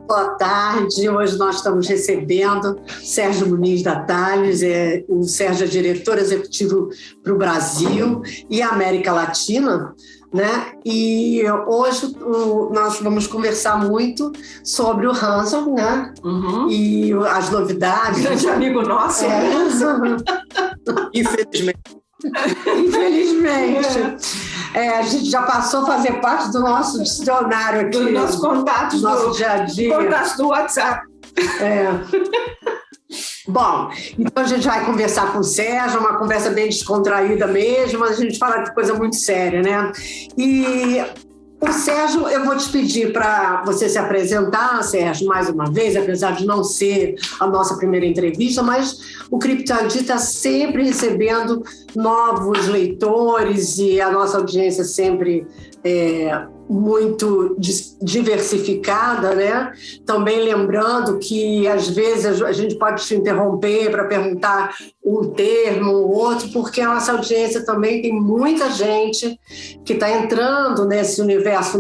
Boa tarde, hoje nós estamos recebendo Sérgio Muniz da Thales, o Sérgio é diretor executivo para o Brasil e América Latina, né? E hoje nós vamos conversar muito sobre o Ransom, né? E as novidades. Grande amigo nosso. Infelizmente. A gente já passou a fazer parte do nosso dicionário aqui. Dos nossos contatos, do nosso dia a dia. Contatos do WhatsApp. Bom, então a gente vai conversar com o Sérgio, uma conversa bem descontraída mesmo, mas a gente fala de coisa muito séria, né? E o Sérgio, eu vou te pedir para você se apresentar, Sérgio, mais uma vez, apesar de não ser a nossa primeira entrevista, mas o CryptoID está sempre recebendo novos leitores e a nossa audiência sempre muito diversificada, né? Também lembrando que, às vezes, a gente pode te interromper para perguntar um termo ou outro, porque a nossa audiência também tem muita gente que está entrando nesse universo,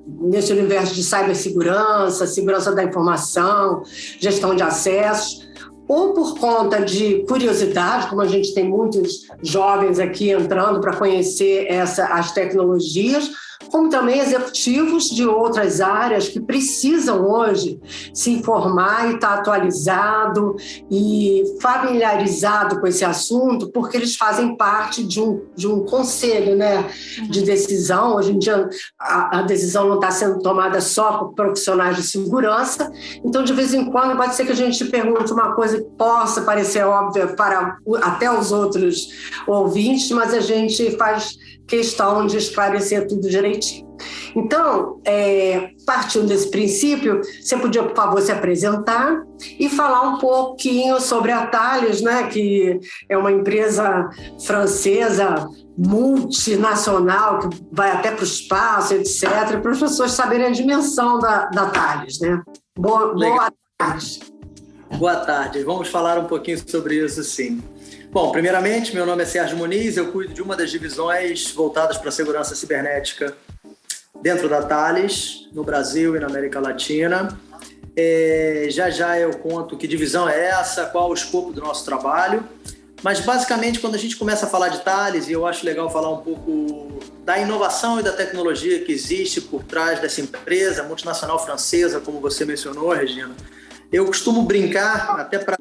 nesse universo de cibersegurança, segurança da informação, gestão de acessos, ou por conta de curiosidade, como a gente tem muitos jovens aqui entrando para conhecer as tecnologias, como também executivos de outras áreas que precisam hoje se informar e estar atualizado e familiarizado com esse assunto, porque eles fazem parte de um conselho, né, de decisão. Hoje em dia a decisão não está sendo tomada só por profissionais de segurança, então de vez em quando pode ser que a gente pergunte uma coisa que possa parecer óbvia para até os outros ouvintes, mas a gente faz questão de esclarecer tudo direitinho. Então, partindo desse princípio, você podia, por favor, se apresentar e falar um pouquinho sobre a Thales, né, que é uma empresa francesa multinacional, que vai até para o espaço, etc., para as pessoas saberem a dimensão da Thales, né? Boa tarde. Boa tarde. Vamos falar um pouquinho sobre isso, sim. Bom, primeiramente, meu nome é Sérgio Muniz, eu cuido de uma das divisões voltadas para a segurança cibernética dentro da Thales, no Brasil e na América Latina. Já eu conto que divisão é essa, qual o escopo do nosso trabalho, mas basicamente quando a gente começa a falar de Thales, e eu acho legal falar um pouco da inovação e da tecnologia que existe por trás dessa empresa multinacional francesa, como você mencionou, Regina, eu costumo brincar, até para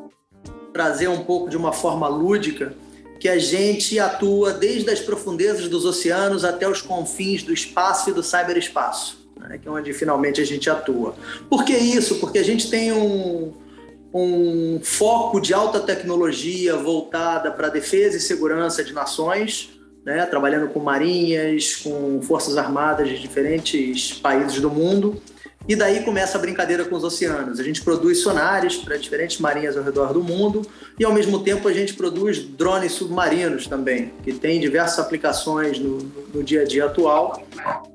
trazer um pouco de uma forma lúdica, que a gente atua desde as profundezas dos oceanos até os confins do espaço e do ciberespaço, né, que é onde finalmente a gente atua. Por que isso? Porque a gente tem um foco de alta tecnologia voltada para a defesa e segurança de nações, né, trabalhando com marinhas, com forças armadas de diferentes países do mundo. E daí começa a brincadeira com os oceanos. A gente produz sonares para diferentes marinhas ao redor do mundo e, ao mesmo tempo, a gente produz drones submarinos também, que tem diversas aplicações no dia a dia atual.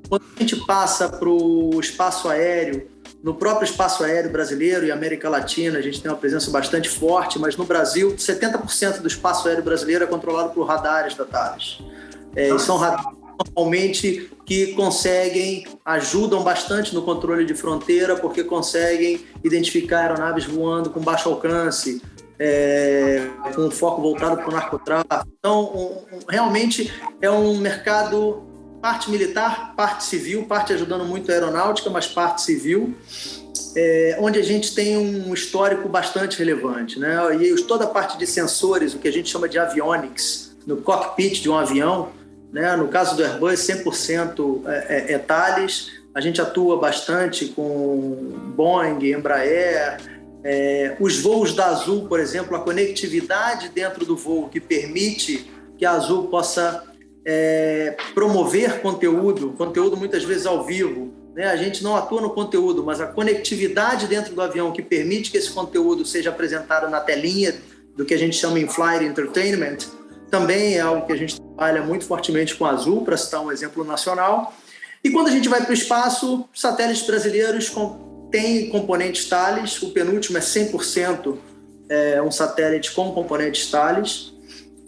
Quando a gente passa para o espaço aéreo, no próprio espaço aéreo brasileiro e América Latina, a gente tem uma presença bastante forte, mas no Brasil, 70% do espaço aéreo brasileiro é controlado por radares da Thales. São radares normalmente que ajudam bastante no controle de fronteira, porque conseguem identificar aeronaves voando com baixo alcance, com um foco voltado para o narcotráfico. Então, realmente é um mercado, parte militar, parte civil, parte ajudando muito a aeronáutica, mas parte civil, onde a gente tem um histórico bastante relevante, né? E toda a parte de sensores, o que a gente chama de avionics, no cockpit de um avião, né? No caso do Airbus, 100% é Thales. A gente atua bastante com Boeing, Embraer. Os voos da Azul, por exemplo, a conectividade dentro do voo que permite que a Azul possa promover conteúdo muitas vezes ao vivo, né? A gente não atua no conteúdo, mas a conectividade dentro do avião que permite que esse conteúdo seja apresentado na telinha do que a gente chama em Flight Entertainment, também é algo que a gente trabalha muito fortemente com a Azul, para citar um exemplo nacional. E quando a gente vai para o espaço, satélites brasileiros têm componentes Thales, o penúltimo é 100% um satélite com componentes Thales.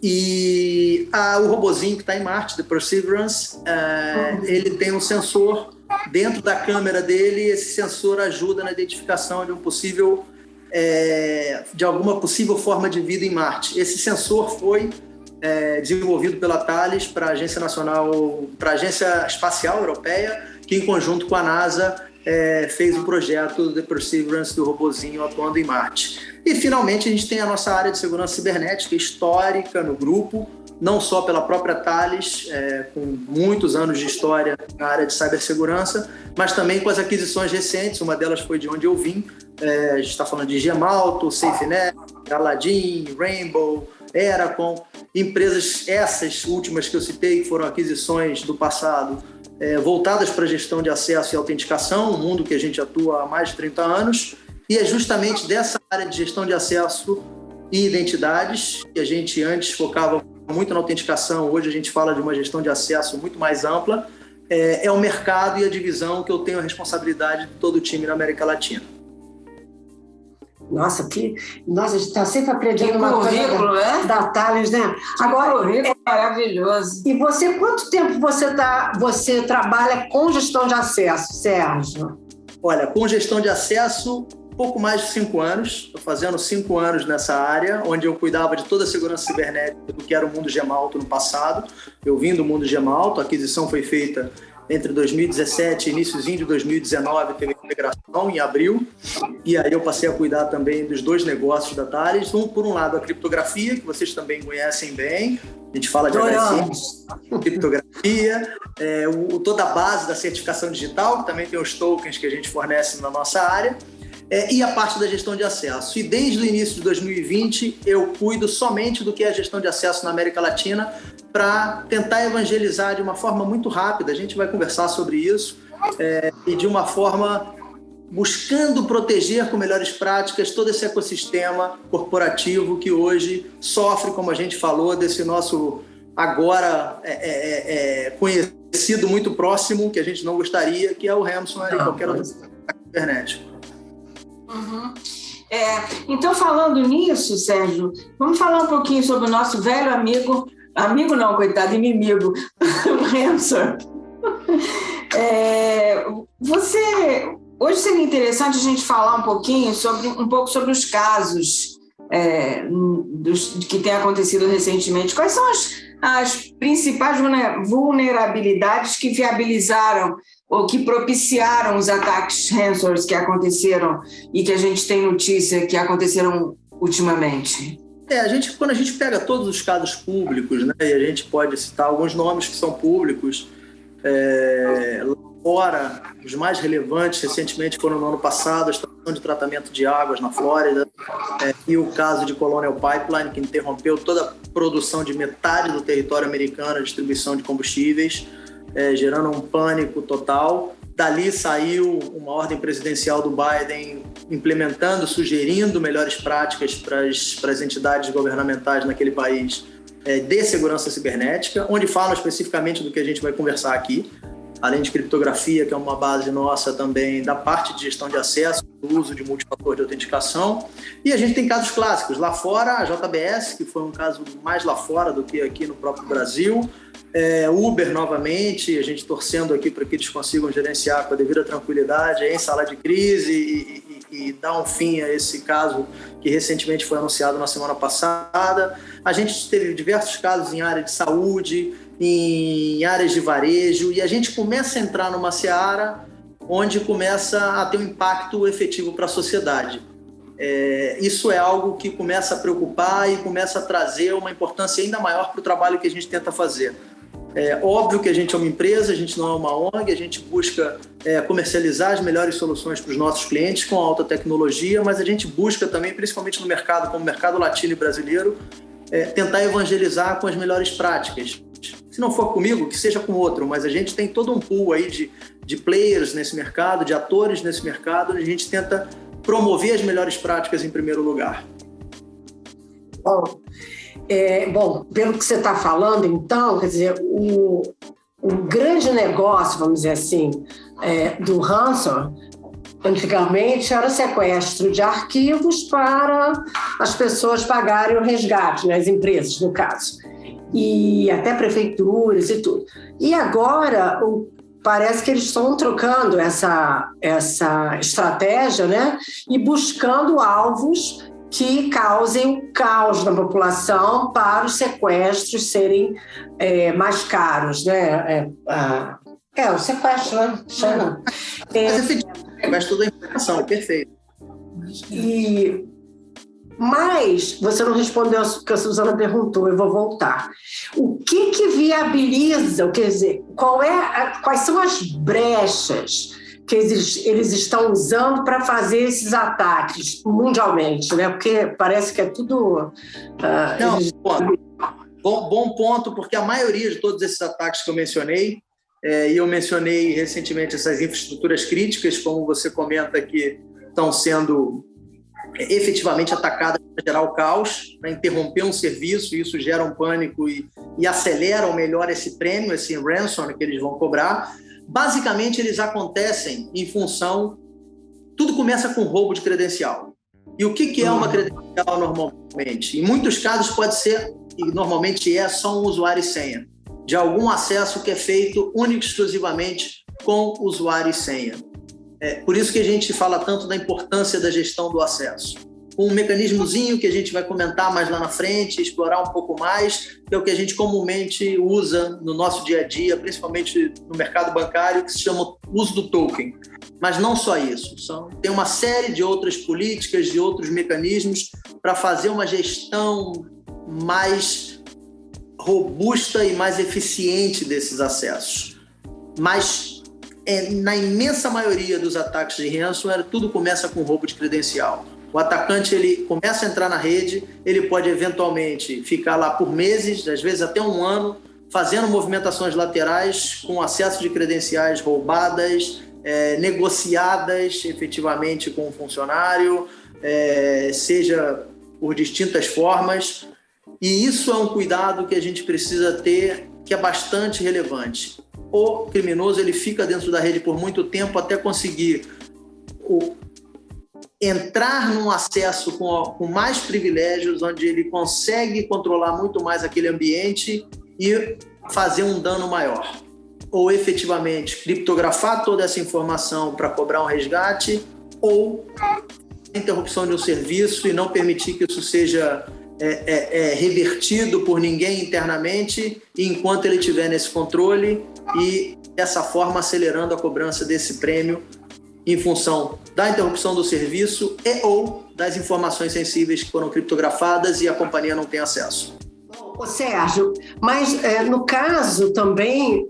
E o robozinho que está em Marte, The Perseverance, ele tem um sensor dentro da câmera dele, esse sensor ajuda na identificação de alguma possível forma de vida em Marte. Esse sensor foi desenvolvido pela Thales para a Agência Espacial Europeia, que em conjunto com a NASA fez o projeto The Perseverance do robozinho atuando em Marte. E finalmente a gente tem a nossa área de segurança cibernética histórica no grupo, não só pela própria Thales, com muitos anos de história na área de cibersegurança, mas também com as aquisições recentes. Uma delas foi de onde eu vim. A gente está falando de Gemalto, SafeNet, Aladdin, Rainbow, Eracom, empresas essas últimas que eu citei, que foram aquisições do passado, voltadas para a gestão de acesso e autenticação, um mundo que a gente atua há mais de 30 anos, e é justamente dessa área de gestão de acesso e identidades, que a gente antes focava muito na autenticação, hoje a gente fala de uma gestão de acesso muito mais ampla, é o mercado e a divisão que eu tenho a responsabilidade de todo o time na América Latina. Nossa, a gente está sempre aprendendo uma coisa da Thales, né? Agora, currículo maravilhoso. E você, quanto tempo você trabalha com gestão de acesso, Sérgio? Olha, com gestão de acesso, pouco mais de 5 anos. Estou fazendo 5 anos nessa área, onde eu cuidava de toda a segurança cibernética do que era o mundo Gemalto no passado. Eu vim do mundo Gemalto, a aquisição foi feita entre 2017 e iníciozinho de 2019, teve integração em abril, e aí eu passei a cuidar também dos 2 negócios da Thales. Por um lado, a criptografia, que vocês também conhecem bem, a gente fala de HSI, criptografia, toda a base da certificação digital, que também tem os tokens que a gente fornece na nossa área, e a parte da gestão de acesso. E desde o início de 2020, eu cuido somente do que é a gestão de acesso na América Latina, para tentar evangelizar de uma forma muito rápida. A gente vai conversar sobre isso, e de uma forma buscando proteger com melhores práticas todo esse ecossistema corporativo que hoje sofre, como a gente falou, desse nosso agora conhecido muito próximo, que a gente não gostaria, que é o ransomware e qualquer outro cibernético. Uhum. Então, falando nisso, Sérgio, vamos falar um pouquinho sobre o nosso velho amigo não, coitado, inimigo, o ransomware. Hoje seria interessante a gente falar um pouco sobre os casos que têm acontecido recentemente. Quais são as principais vulnerabilidades que viabilizaram ou que propiciaram os ataques ransomware que aconteceram e que a gente tem notícia que aconteceram ultimamente? Quando a gente pega todos os casos públicos, né, e a gente pode citar alguns nomes que são públicos, lá fora, os mais relevantes recentemente foram no ano passado, a estação de tratamento de águas na Flórida, e o caso de Colonial Pipeline, que interrompeu toda a produção de metade do território americano, a distribuição de combustíveis, gerando um pânico total. Dali saiu uma ordem presidencial do Biden implementando, sugerindo melhores práticas para as entidades governamentais naquele país de segurança cibernética, onde falam especificamente do que a gente vai conversar aqui, além de criptografia, que é uma base nossa também, da parte de gestão de acesso, do uso de multifator de autenticação. E a gente tem casos clássicos. Lá fora, a JBS, que foi um caso mais lá fora do que aqui no próprio Brasil. Uber, novamente, a gente torcendo aqui para que eles consigam gerenciar com a devida tranquilidade em sala de crise e dar um fim a esse caso que recentemente foi anunciado na semana passada. A gente teve diversos casos em área de saúde, em áreas de varejo, e a gente começa a entrar numa seara onde começa a ter um impacto efetivo para a sociedade. Isso é algo que começa a preocupar e começa a trazer uma importância ainda maior para o trabalho que a gente tenta fazer. Óbvio que a gente é uma empresa, a gente não é uma ONG, a gente busca comercializar as melhores soluções para os nossos clientes com alta tecnologia, mas a gente busca também, principalmente no mercado, como o mercado latino e brasileiro, tentar evangelizar com as melhores práticas. Se não for comigo, que seja com outro, mas a gente tem todo um pool aí de players nesse mercado, de atores nesse mercado, onde a gente tenta promover as melhores práticas em primeiro lugar. Bom, pelo que você está falando, então, quer dizer, o grande negócio, vamos dizer assim, do ransomware, antigamente era sequestro de arquivos para as pessoas pagarem o resgate, né, as empresas, no caso, e até prefeituras e tudo. E agora parece que eles estão trocando essa estratégia, né? E buscando alvos que causem o caos na população para os sequestros serem mais caros, né? O sequestro, né? Chama. Mas tudo é informação, perfeito. Mas você não respondeu o que a Suzana perguntou, eu vou voltar. O que viabiliza, quer dizer, quais são as brechas que eles estão usando para fazer esses ataques mundialmente, né? Porque parece que é tudo... Bom ponto, porque a maioria de todos esses ataques que eu mencionei, e eu mencionei recentemente essas infraestruturas críticas, como você comenta, que estão sendo efetivamente atacadas para gerar o caos, para interromper um serviço, e isso gera um pânico e acelera ou melhora esse prêmio, esse ransom que eles vão cobrar. Basicamente, eles acontecem em função... Tudo começa com roubo de credencial. E o que é uma credencial normalmente? Em muitos casos pode ser, e normalmente só um usuário e senha, de algum acesso que é feito único e exclusivamente com usuário e senha. Por isso que a gente fala tanto da importância da gestão do acesso. Um mecanismozinho que a gente vai comentar mais lá na frente, explorar um pouco mais, que é o que a gente comumente usa no nosso dia a dia, principalmente no mercado bancário, que se chama uso do token. Mas não só isso. Tem uma série de outras políticas, de outros mecanismos para fazer uma gestão mais robusta e mais eficiente desses acessos. Mas na imensa maioria dos ataques de ransomware, tudo começa com roubo de credencial. O atacante ele começa a entrar na rede, ele pode eventualmente ficar lá por meses, às vezes até um ano, fazendo movimentações laterais com acesso de credenciais roubadas, negociadas efetivamente com o funcionário, seja por distintas formas. E isso é um cuidado que a gente precisa ter, que é bastante relevante. O criminoso ele fica dentro da rede por muito tempo até conseguir entrar num acesso com mais privilégios, onde ele consegue controlar muito mais aquele ambiente e fazer um dano maior. Ou efetivamente criptografar toda essa informação para cobrar um resgate, ou interrupção de um serviço e não permitir que isso seja revertido por ninguém internamente, enquanto ele estiver nesse controle, e dessa forma acelerando a cobrança desse prêmio em função da interrupção do serviço ou das informações sensíveis que foram criptografadas e a companhia não tem acesso. Ô Sérgio, mas no caso também,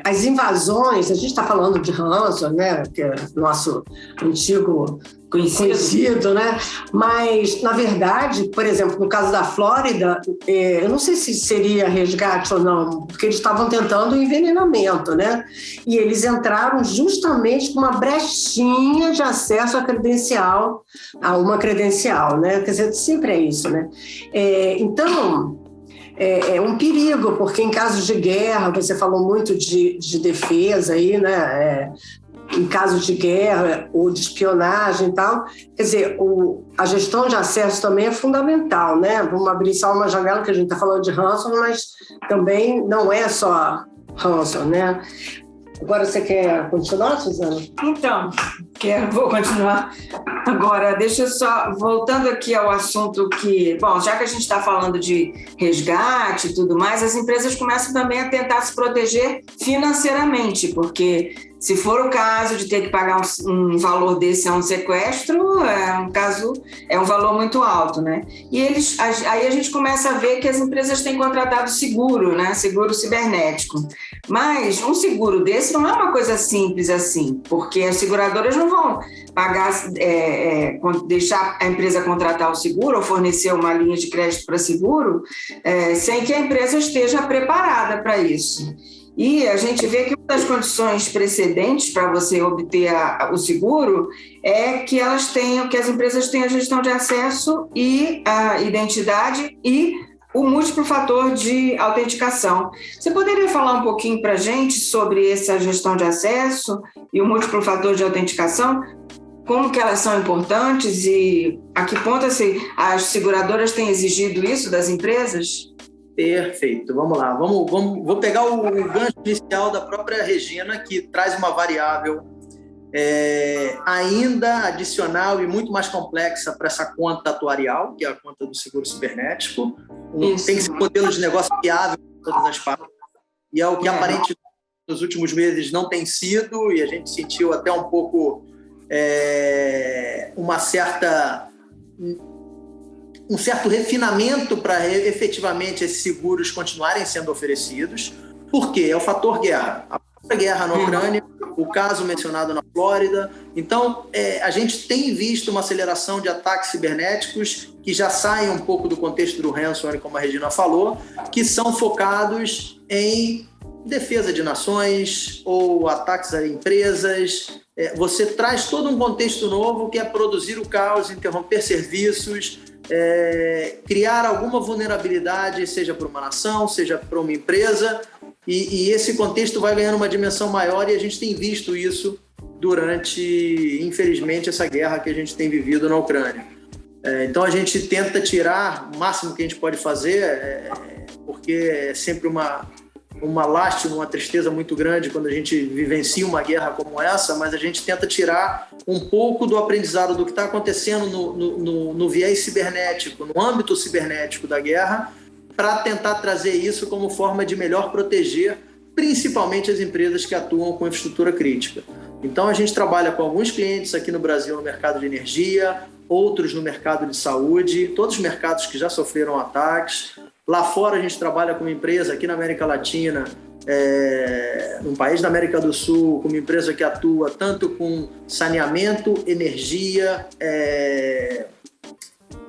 as invasões, a gente está falando de ransom, né, que é nosso antigo conhecido, né? Mas, na verdade, por exemplo, no caso da Flórida, eu não sei se seria resgate ou não, porque eles estavam tentando o envenenamento, né? E eles entraram justamente com uma brechinha de acesso a uma credencial, né? Quer dizer, sempre é isso, né? Então, é um perigo, porque em casos de guerra, você falou muito de defesa aí, né? Em casos de guerra ou de espionagem e tal, quer dizer, a gestão de acesso também é fundamental, né? Vamos abrir só uma janela, que a gente está falando de ransom, mas também não é só ransom, né? Agora você quer continuar, Suzana? Então, vou continuar. Agora, deixa eu só, voltando aqui ao assunto já que a gente está falando de resgate e tudo mais, as empresas começam também a tentar se proteger financeiramente, porque se for o caso de ter que pagar um valor desse a um sequestro, é um valor muito alto, né? E aí a gente começa a ver que as empresas têm contratado seguro, né? Seguro cibernético. Mas um seguro desse não é uma coisa simples assim, porque as seguradoras não vão pagar, deixar a empresa contratar o seguro ou fornecer uma linha de crédito para seguro sem que a empresa esteja preparada para isso. E a gente vê que uma das condições precedentes para você obter o seguro é que as empresas tenham a gestão de acesso e a identidade e o múltiplo fator de autenticação. Você poderia falar um pouquinho para a gente sobre essa gestão de acesso e o múltiplo fator de autenticação? Como que elas são importantes e a que ponto as seguradoras têm exigido isso das empresas? Perfeito, vamos lá. Vou pegar o gancho inicial da própria Regina, que traz uma variável ainda adicional e muito mais complexa para essa conta atuarial, que é a conta do seguro cibernético. Tem que ser um modelo de negócio viável para todas as partes. E é o que aparentemente nos últimos meses não tem sido, e a gente sentiu até um pouco um certo refinamento para efetivamente esses seguros continuarem sendo oferecidos. Por quê? É o fator guerra. A própria guerra na Ucrânia, o caso mencionado na Flórida. Então, a gente tem visto uma aceleração de ataques cibernéticos que já saem um pouco do contexto do ransomware, como a Regina falou, que são focados em defesa de nações ou ataques a empresas. Você traz todo um contexto novo que é produzir o caos, interromper serviços, criar alguma vulnerabilidade, seja para uma nação, seja para uma empresa, e esse contexto vai ganhando uma dimensão maior, e a gente tem visto isso durante, infelizmente, essa guerra que a gente tem vivido na Ucrânia. Então a gente tenta tirar o máximo que a gente pode fazer, porque é sempre uma lástima, uma tristeza muito grande quando a gente vivencia uma guerra como essa, mas a gente tenta tirar um pouco do aprendizado do que está acontecendo no viés cibernético, no âmbito cibernético da guerra, para tentar trazer isso como forma de melhor proteger, principalmente as empresas que atuam com infraestrutura crítica. Então a gente trabalha com alguns clientes aqui no Brasil no mercado de energia, outros no mercado de saúde, todos os mercados que já sofreram ataques. Lá fora a gente trabalha com uma empresa aqui na América Latina, num país da América do Sul, com uma empresa que atua tanto com saneamento, energia,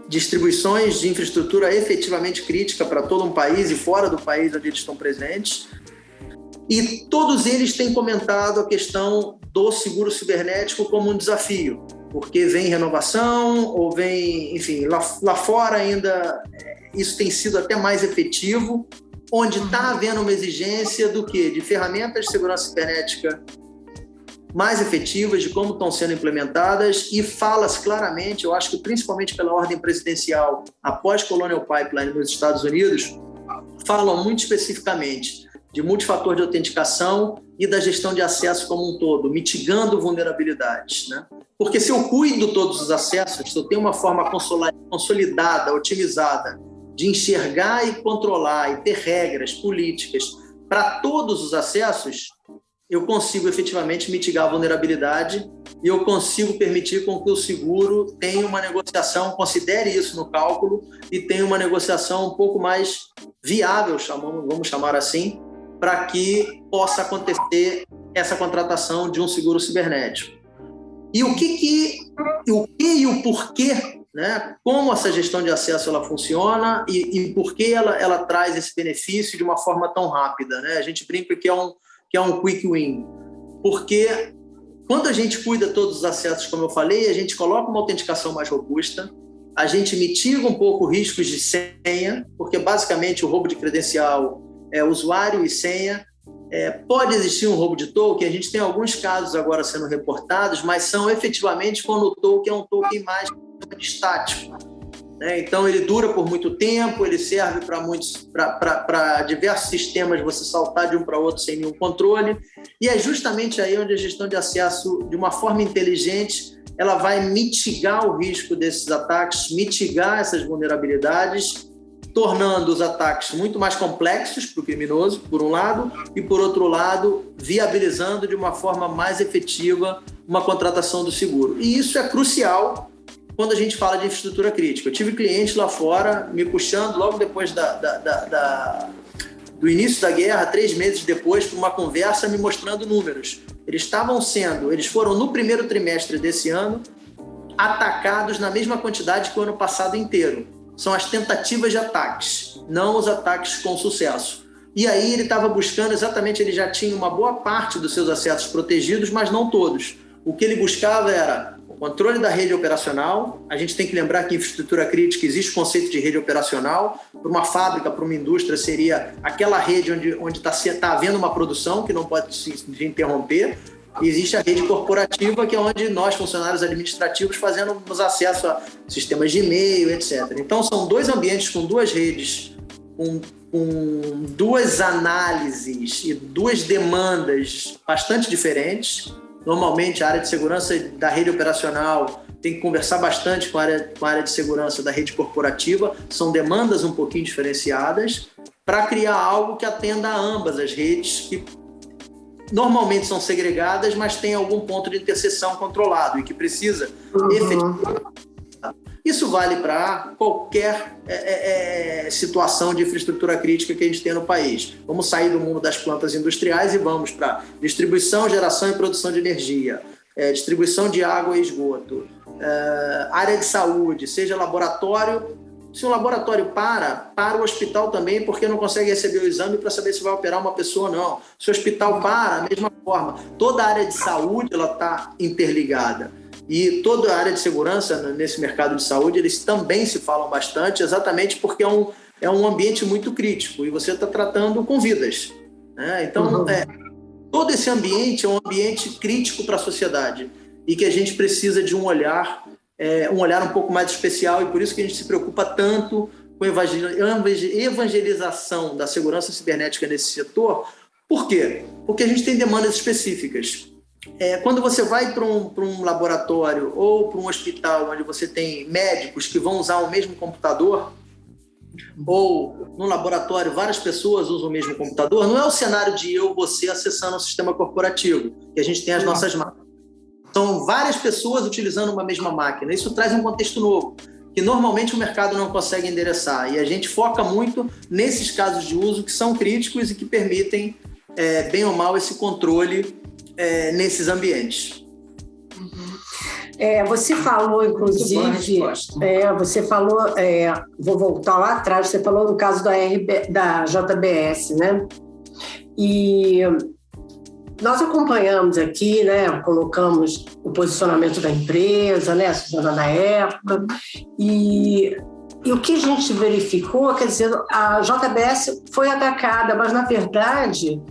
distribuições de infraestrutura efetivamente crítica para todo um país e fora do país onde eles estão presentes. E todos eles têm comentado a questão do seguro cibernético como um desafio, porque vem renovação ou vem, enfim, lá fora ainda isso tem sido até mais efetivo, onde está havendo uma exigência do quê? De ferramentas de segurança cibernética mais efetivas, de como estão sendo implementadas, e fala-se claramente, eu acho que principalmente pela ordem presidencial após Colonial Pipeline nos Estados Unidos, falam muito especificamente de multifator de autenticação e da gestão de acesso como um todo, mitigando vulnerabilidades, né? Porque se eu cuido todos os acessos, se eu tenho uma forma consolidada, otimizada, de enxergar e controlar e ter regras políticas para todos os acessos, eu consigo efetivamente mitigar a vulnerabilidade e eu consigo permitir com que o seguro tenha uma negociação, considere isso no cálculo e tenha uma negociação um pouco mais viável, vamos chamar assim, para que possa acontecer essa contratação de um seguro cibernético. E o que e o porquê, né? Como essa gestão de acesso ela funciona e por que ela traz esse benefício de uma forma tão rápida, né? A gente brinca que é um quick win, porque quando a gente cuida todos os acessos, como eu falei, a gente coloca uma autenticação mais robusta, a gente mitiga um pouco riscos de senha, porque basicamente o roubo de credencial é usuário e senha. Pode existir um roubo de token, a gente tem alguns casos agora sendo reportados, mas são efetivamente quando o token é um token mais estático, né? Então ele dura por muito tempo, ele serve para diversos sistemas, você saltar de um para outro sem nenhum controle, e é justamente aí onde a gestão de acesso, de uma forma inteligente, ela vai mitigar o risco desses ataques, mitigar essas vulnerabilidades, tornando os ataques muito mais complexos para o criminoso, por um lado, e por outro lado, viabilizando de uma forma mais efetiva uma contratação do seguro. E isso é crucial quando a gente fala de infraestrutura crítica. Eu tive clientes lá fora me puxando logo depois do início da guerra, 3 meses depois, para uma conversa me mostrando números. Eles foram no primeiro trimestre desse ano atacados na mesma quantidade que o ano passado inteiro. São as tentativas de ataques, não os ataques com sucesso. E aí ele estava buscando exatamente, ele já tinha uma boa parte dos seus acessos protegidos, mas não todos. O que ele buscava era o controle da rede operacional. A gente tem que lembrar que em infraestrutura crítica existe o conceito de rede operacional. Para uma fábrica, para uma indústria, seria aquela rede onde está havendo uma produção que não pode se interromper. E existe a rede corporativa, que é onde nós, funcionários administrativos, fazemos acesso a sistemas de e-mail, etc. Então, são 2 ambientes com 2 redes, com com duas análises e duas demandas bastante diferentes. Normalmente, a área de segurança da rede operacional tem que conversar bastante com a área de segurança da rede corporativa. São demandas um pouquinho diferenciadas para criar algo que atenda a ambas as redes, que normalmente são segregadas, mas tem algum ponto de interseção controlado e que precisa efetivamente. Isso vale para qualquer situação de infraestrutura crítica que a gente tem no país. Vamos sair do mundo das plantas industriais e vamos para distribuição, geração e produção de energia, distribuição de água e esgoto, área de saúde, seja laboratório. Se o laboratório para o hospital também, porque não consegue receber o exame para saber se vai operar uma pessoa ou não. Se o hospital para, a mesma forma. Toda a área de saúde está interligada. E toda a área de segurança nesse mercado de saúde, eles também se falam bastante, exatamente porque é um ambiente muito crítico e você está tratando com vidas, né? Então, todo esse ambiente é um ambiente crítico para a sociedade e que a gente precisa de um olhar um pouco mais especial, e por isso que a gente se preocupa tanto com a evangelização da segurança cibernética nesse setor. Por quê? Porque a gente tem demandas específicas. Quando você vai para um laboratório ou para um hospital onde você tem médicos que vão usar o mesmo computador, ou no laboratório várias pessoas usam o mesmo computador, não é o cenário de você acessando um sistema corporativo, que a gente tem as nossas máquinas. São várias pessoas utilizando uma mesma máquina. Isso traz um contexto novo, que normalmente o mercado não consegue endereçar. E a gente foca muito nesses casos de uso que são críticos e que permitem, bem ou mal, esse controle nesses ambientes. Você falou, inclusive, vou voltar lá atrás, você falou no caso da JBS, né? E nós acompanhamos aqui, né? Colocamos o posicionamento da empresa, né? A Suzana na época, e o que a gente verificou, quer dizer, a JBS foi atacada, mas na verdade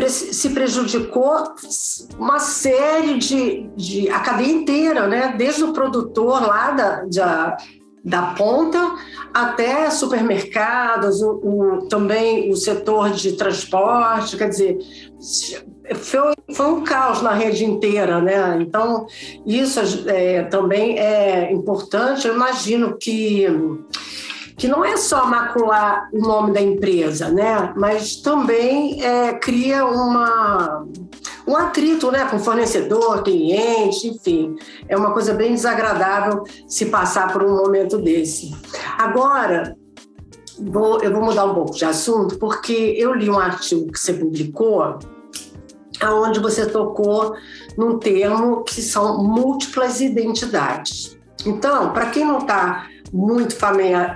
se prejudicou uma série de a cadeia inteira, né? Desde o produtor lá da ponta até supermercados, também o setor de transporte, quer dizer, foi um caos na rede inteira, né? Então, isso também é importante. Eu imagino que não é só macular o nome da empresa, né? Mas também cria um atrito, né? Com fornecedor, cliente, enfim. É uma coisa bem desagradável se passar por um momento desse. Agora, eu vou mudar um pouco de assunto, porque eu li um artigo que você publicou, onde você tocou num termo que são múltiplas identidades. Então, para quem não está muito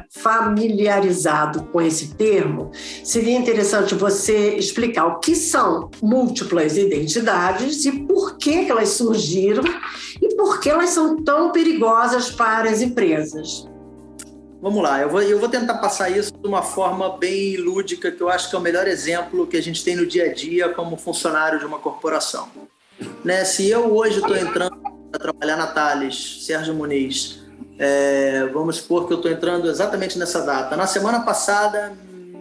familiarizado com esse termo, seria interessante você explicar o que são múltiplas identidades e por que elas surgiram e por que elas são tão perigosas para as empresas. Vamos lá, eu vou tentar passar isso de uma forma bem lúdica, que eu acho que é o melhor exemplo que a gente tem no dia a dia como funcionário de uma corporação. Né? Se eu hoje estou entrando para trabalhar na Thales, Sérgio Muniz, vamos supor que eu estou entrando exatamente nessa data. Na semana passada,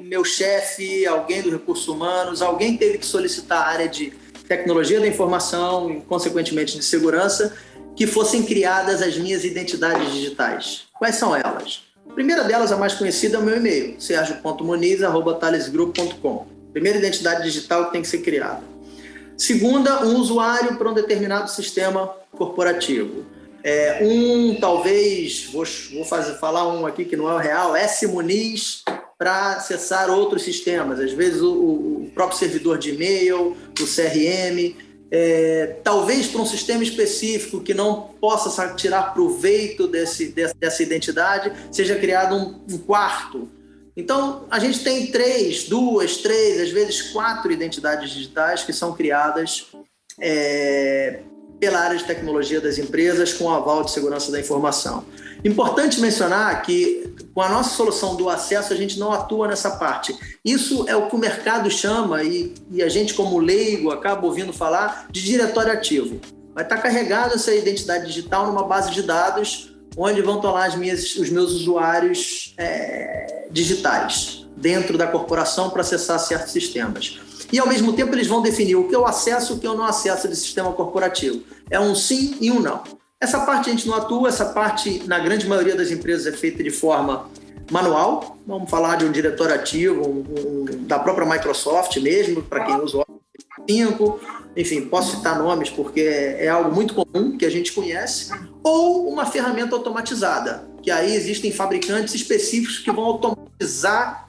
meu chefe, alguém do recursos humanos, alguém teve que solicitar a área de tecnologia da informação e, consequentemente, de segurança, que fossem criadas as minhas identidades digitais. Quais são elas? A primeira delas, a mais conhecida, é o meu e-mail, sergio.muniz@thalesgroup.com. Primeira identidade digital que tem que ser criada. Segunda, um usuário para um determinado sistema corporativo. Talvez, vou falar um aqui que não é o real, S-Muniz para acessar outros sistemas, às vezes o próprio servidor de e-mail, o CRM, talvez para um sistema específico que não possa tirar proveito dessa identidade, seja criado um quarto. Então, a gente tem 2, 3, às vezes 4 identidades digitais que são criadas pela área de tecnologia das empresas com o aval de segurança da informação. Importante mencionar que, com a nossa solução do acesso, a gente não atua nessa parte. Isso é o que o mercado chama, e a gente, como leigo, acaba ouvindo falar de diretório ativo. Vai estar carregado essa identidade digital numa base de dados onde vão estar lá os meus usuários digitais dentro da corporação para acessar certos sistemas. E, ao mesmo tempo, eles vão definir o que eu acesso e o que eu não acesso de sistema corporativo. É um sim e um não. Essa parte a gente não atua, essa parte, na grande maioria das empresas, é feita de forma manual. Vamos falar de um diretório ativo, da própria Microsoft mesmo, para quem usa o Office 365. Enfim, posso citar nomes porque é algo muito comum que a gente conhece. Ou uma ferramenta automatizada, que aí existem fabricantes específicos que vão automatizar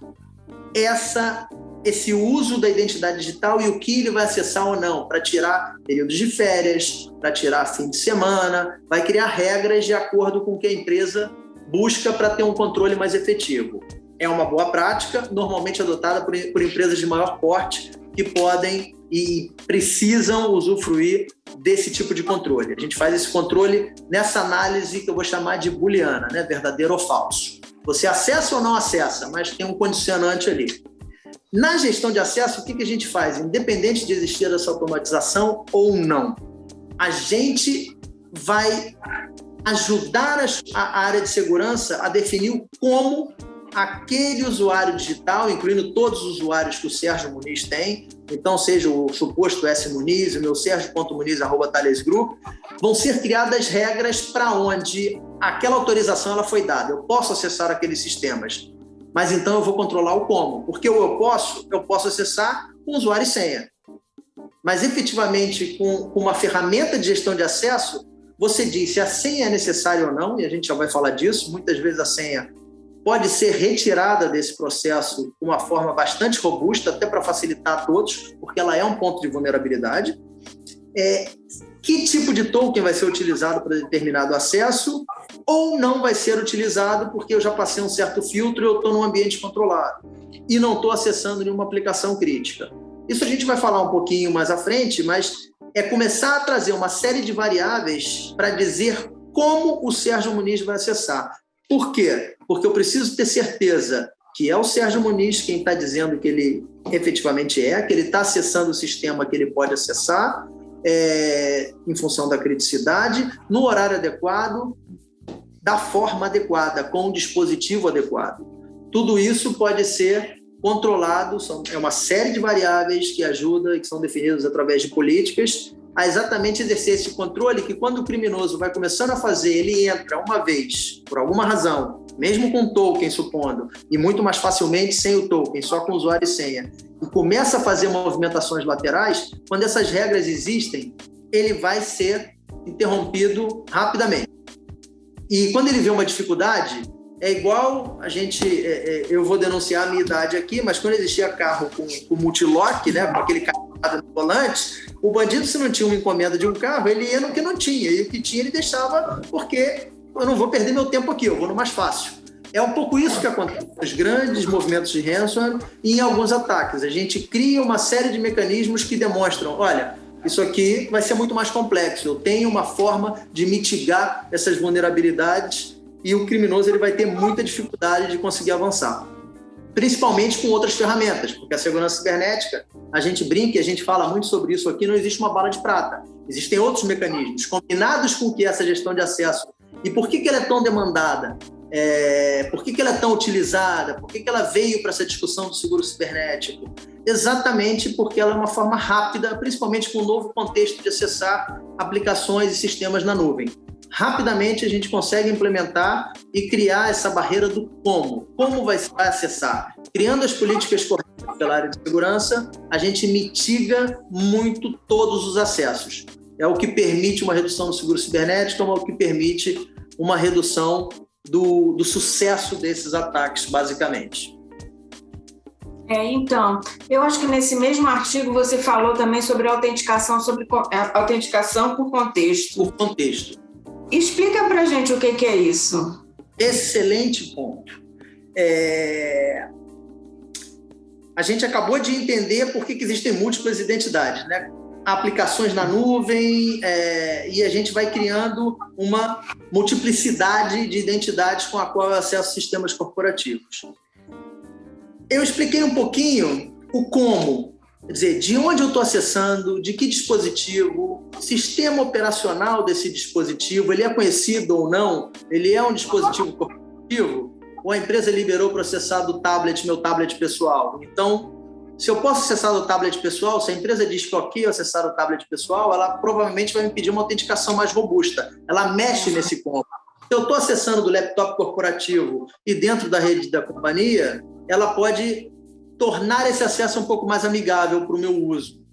esse uso da identidade digital e o que ele vai acessar ou não, para tirar períodos de férias, para tirar fim de semana, vai criar regras de acordo com o que a empresa busca para ter um controle mais efetivo. É uma boa prática, normalmente adotada por empresas de maior porte que podem e precisam usufruir desse tipo de controle. A gente faz esse controle nessa análise que eu vou chamar de booleana, né? Verdadeiro ou falso. Você acessa ou não acessa, mas tem um condicionante ali. Na gestão de acesso, o que a gente faz? Independente de existir essa automatização ou não, a gente vai ajudar a área de segurança a definir como aquele usuário digital, incluindo todos os usuários que o Sérgio Muniz tem, então seja o suposto S. Muniz, o meu sergio.muniz@thalesgroup, vão ser criadas regras para onde aquela autorização ela foi dada. Eu posso acessar aqueles sistemas, mas então eu vou controlar o como, porque eu posso acessar com usuário e senha. Mas efetivamente, com uma ferramenta de gestão de acesso, você diz se a senha é necessária ou não, e a gente já vai falar disso, muitas vezes a senha pode ser retirada desse processo de uma forma bastante robusta, até para facilitar a todos, porque ela é um ponto de vulnerabilidade. Que tipo de token vai ser utilizado para determinado acesso ou não vai ser utilizado porque eu já passei um certo filtro e eu estou num ambiente controlado e não estou acessando nenhuma aplicação crítica. Isso a gente vai falar um pouquinho mais à frente, mas é começar a trazer uma série de variáveis para dizer como o Sérgio Muniz vai acessar. Por quê? Porque eu preciso ter certeza que é o Sérgio Muniz quem está dizendo que ele efetivamente que ele está acessando o sistema que ele pode acessar, em função da criticidade, no horário adequado, da forma adequada, com o dispositivo adequado. Tudo isso pode ser controlado, é uma série de variáveis que ajudam e que são definidas através de políticas a exatamente exercer esse controle que quando o criminoso vai começando a fazer, ele entra uma vez, por alguma razão, mesmo com token, supondo, e muito mais facilmente sem o token, só com usuário e senha, e começa a fazer movimentações laterais, quando essas regras existem, ele vai ser interrompido rapidamente. E quando ele vê uma dificuldade, é igual a gente, eu vou denunciar a minha idade aqui, mas quando existia carro com multilock, né, com aquele carro no volante, o bandido, se não tinha uma encomenda de um carro, ele ia no que não tinha, e o que tinha ele deixava, porque eu não vou perder meu tempo aqui, eu vou no mais fácil. É um pouco isso que acontece nos grandes movimentos de ransomware e em alguns ataques. A gente cria uma série de mecanismos que demonstram, olha, isso aqui vai ser muito mais complexo, eu tenho uma forma de mitigar essas vulnerabilidades e o criminoso ele vai ter muita dificuldade de conseguir avançar. Principalmente com outras ferramentas, porque a segurança cibernética, a gente brinca e a gente fala muito sobre isso aqui, não existe uma bala de prata. Existem outros mecanismos combinados com que essa gestão de acesso. E por que ela é tão demandada? Por que ela é tão utilizada? Por que ela veio para essa discussão do seguro cibernético? Exatamente porque ela é uma forma rápida, principalmente com o novo contexto de acessar aplicações e sistemas na nuvem. Rapidamente a gente consegue implementar e criar essa barreira do como. Como vai acessar? Criando as políticas corretas pela área de segurança, a gente mitiga muito todos os acessos. É o que permite uma redução do seguro cibernético, é o que permite uma redução do sucesso desses ataques, basicamente. Então, eu acho que nesse mesmo artigo você falou também sobre autenticação por contexto. Por contexto. Explica para a gente o que é isso. Excelente ponto. A gente acabou de entender por que existem múltiplas identidades, né? Aplicações na nuvem, e a gente vai criando uma multiplicidade de identidades com a qual eu acesso sistemas corporativos. Eu expliquei um pouquinho o como. Quer dizer, de onde eu estou acessando, de que dispositivo, sistema operacional desse dispositivo, ele é conhecido ou não? Ele é um dispositivo corporativo? Ou a empresa liberou para acessar do tablet, meu tablet pessoal? Então, se eu posso acessar do tablet pessoal, se a empresa diz que ok, eu acessar o tablet pessoal, ela provavelmente vai me pedir uma autenticação mais robusta. Ela mexe nesse ponto. Se eu estou acessando do laptop corporativo e dentro da rede da companhia, ela pode tornar esse acesso um pouco mais amigável para o meu uso.